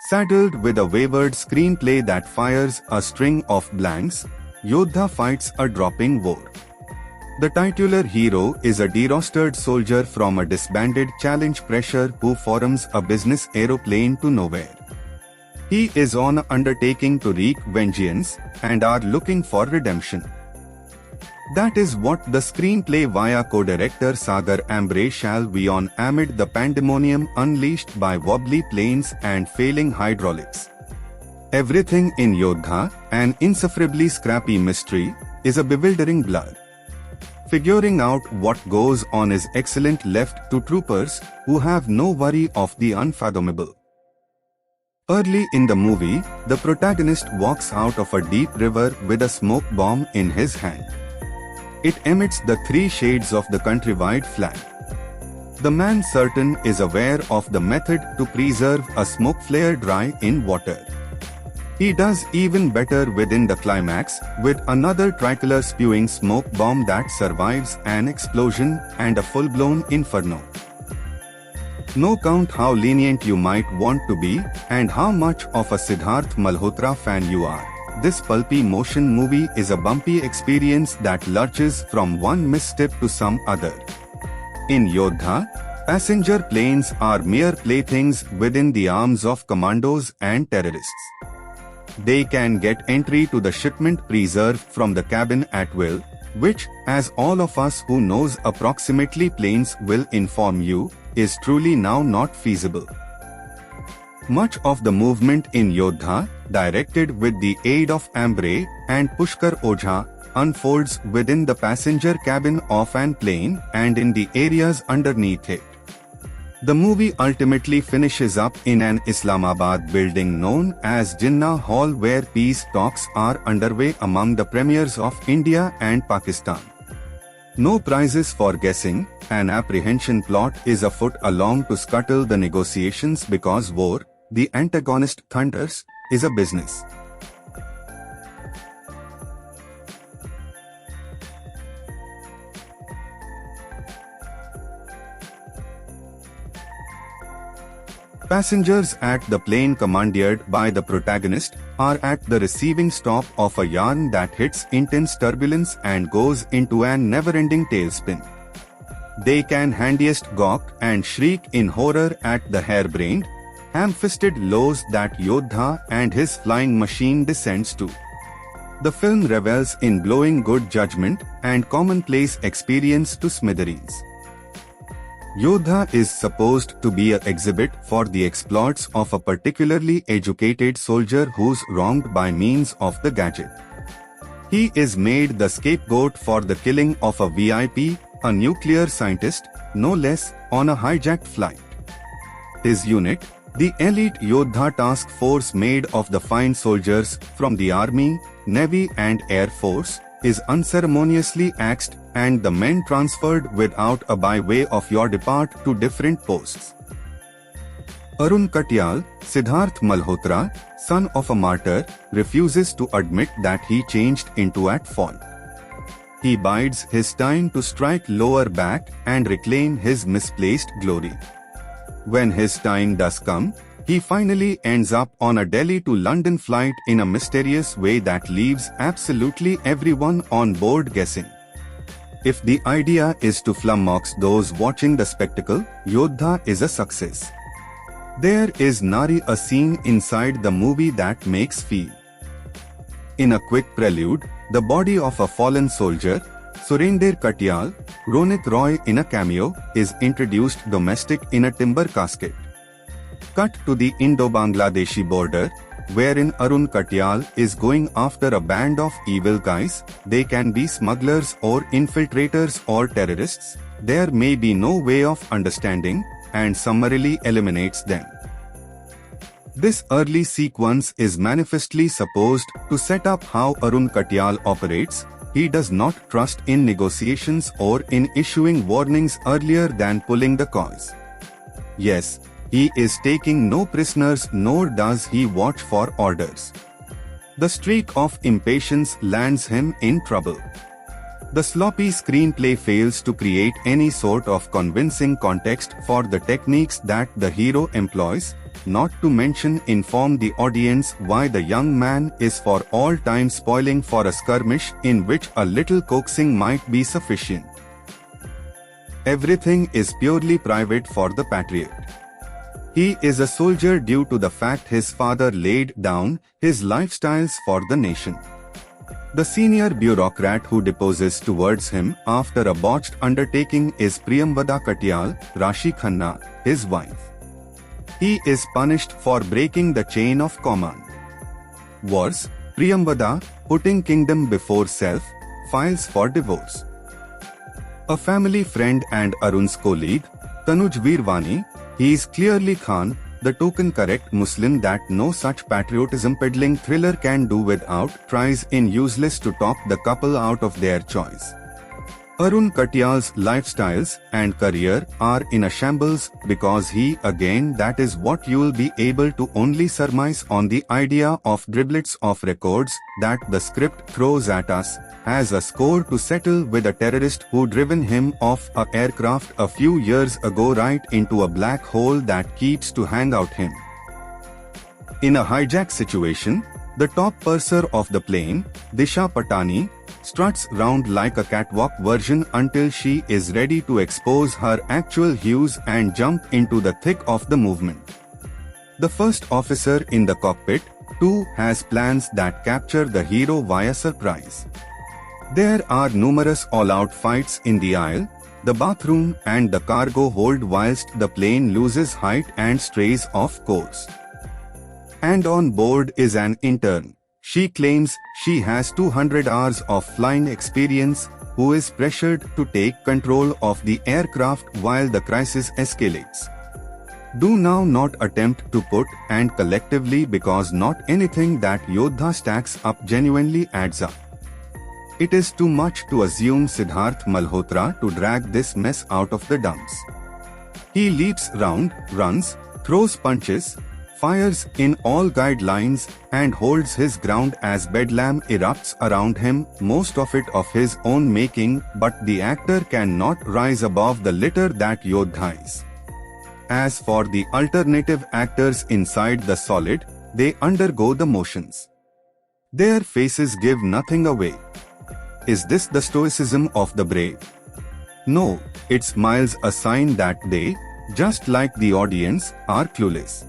Saddled with a wayward screenplay that fires a string of blanks, Yodha fights a dropping war. The titular hero is a derostered soldier from a disbanded challenge pressure who forms a business aeroplane to nowhere. He is on an undertaking to wreak vengeance and are looking for redemption. That is what the screenplay via co-director Sagar Ambre shall be on amid the pandemonium unleashed by wobbly planes and failing hydraulics. Everything in Yodha, an insufferably scrappy mystery, is a bewildering blur. Figuring out what goes on is excellent left to troopers who have no worry of the unfathomable. Early in the movie, the protagonist walks out of a deep river with a smoke bomb in his hand. It emits the three shades of the countrywide flag. The man certain is aware of the method to preserve a smoke flare dry in water. He does even better within the climax with another tricolor spewing smoke bomb that survives an explosion and a full-blown inferno. No count how lenient you might want to be and how much of a Siddharth Malhotra fan you are. This pulpy motion movie is a bumpy experience that lurches from one misstep to some other. In Yodha, passenger planes are mere playthings within the arms of commandos and terrorists. They can get entry to the shipment preserved from the cabin at will, which, as all of us who knows approximately planes will inform you, is truly now not feasible. Much of the movement in Yodha, directed with the aid of Ambre and Pushkar Ojha, unfolds within the passenger cabin of an plane and in the areas underneath it. The movie ultimately finishes up in an Islamabad building known as Jinnah Hall where peace talks are underway among the premiers of India and Pakistan. No prizes for guessing, an apprehension plot is afoot along to scuttle the negotiations because war, the antagonist thunders, is a business. Passengers at the plane commandeered by the protagonist are at the receiving stop of a yarn that hits intense turbulence and goes into an never-ending tailspin. They can handiest gawk and shriek in horror at the harebrained, ham-fisted lows that Yodha and his flying machine descends to. The film revels in blowing good judgment and commonplace experience to smithereens. Yodha is supposed to be an exhibit for the exploits of a particularly educated soldier who's wronged by means of the gadget. He is made the scapegoat for the killing of a VIP, a nuclear scientist, no less, on a hijacked flight. His unit, the elite Yodha task force made of the fine soldiers from the Army, Navy and Air Force, is unceremoniously axed and the men transferred without a by way of your depart to different posts. Arun Katyal, Siddharth Malhotra, son of a martyr, refuses to admit that he changed into at fault. He bides his time to strike lower back and reclaim his misplaced glory. When his time does come, he finally ends up on a Delhi to London flight in a mysterious way that leaves absolutely everyone on board guessing. If the idea is to flummox those watching the spectacle, Yodha is a success. There is nary a scene inside the movie that makes feel. In a quick prelude, the body of a fallen soldier, Surinder Katyal, Ronit Roy in a cameo, is introduced domestic in a timber casket. Cut to the Indo-Bangladeshi border, wherein Arun Katyal is going after a band of evil guys. They can be smugglers or infiltrators or terrorists, there may be no way of understanding, and summarily eliminates them. This early sequence is manifestly supposed to set up how Arun Katyal operates. He does not trust in negotiations or in issuing warnings earlier than pulling the cause. Yes, he is taking no prisoners nor does he watch for orders. The streak of impatience lands him in trouble. The sloppy screenplay fails to create any sort of convincing context for the techniques that the hero employs, not to mention inform the audience why the young man is for all time spoiling for a skirmish in which a little coaxing might be sufficient. Everything is purely private for the patriot. He is a soldier due to the fact his father laid down his lifestyles for the nation. The senior bureaucrat who deposes towards him after a botched undertaking is Priyamvada Katyal, Rashi Khanna, his wife. He is punished for breaking the chain of command. Worse, Priyamvada, putting kingdom before self, files for divorce. A family friend and Arun's colleague, Tanuj Veerwani, he is clearly Khan, the token correct Muslim that no such patriotism peddling thriller can do without tries in useless to talk the couple out of their choice. Arun Katyal's lifestyles and career are in a shambles because he again that is what you'll be able to only surmise on the idea of driblets of records that the script throws at us, has a score to settle with a terrorist who driven him off a aircraft a few years ago right into a black hole that keeps to hang out him. In a hijack situation, the top purser of the plane, Disha Patani, struts round like a catwalk version until she is ready to expose her actual hues and jump into the thick of the movement. The first officer in the cockpit, too, has plans that capture the hero via surprise. There are numerous all-out fights in the aisle, the bathroom and the cargo hold whilst the plane loses height and strays off course. And on board is an intern. She claims she has 200 hours of flying experience, who is pressured to take control of the aircraft while the crisis escalates. Do now not attempt to put and collectively because not anything that Yodha stacks up genuinely adds up. It is too much to assume Siddharth Malhotra to drag this mess out of the dumps. He leaps round, runs, throws punches, fires in all guidelines and holds his ground as bedlam erupts around him, most of it of his own making, but the actor cannot rise above the litter that Yodha is. As for the alternative actors inside the solid, they undergo the motions. Their faces give nothing away. Is this the stoicism of the brave? No, it smiles a sign that they, just like the audience, are clueless.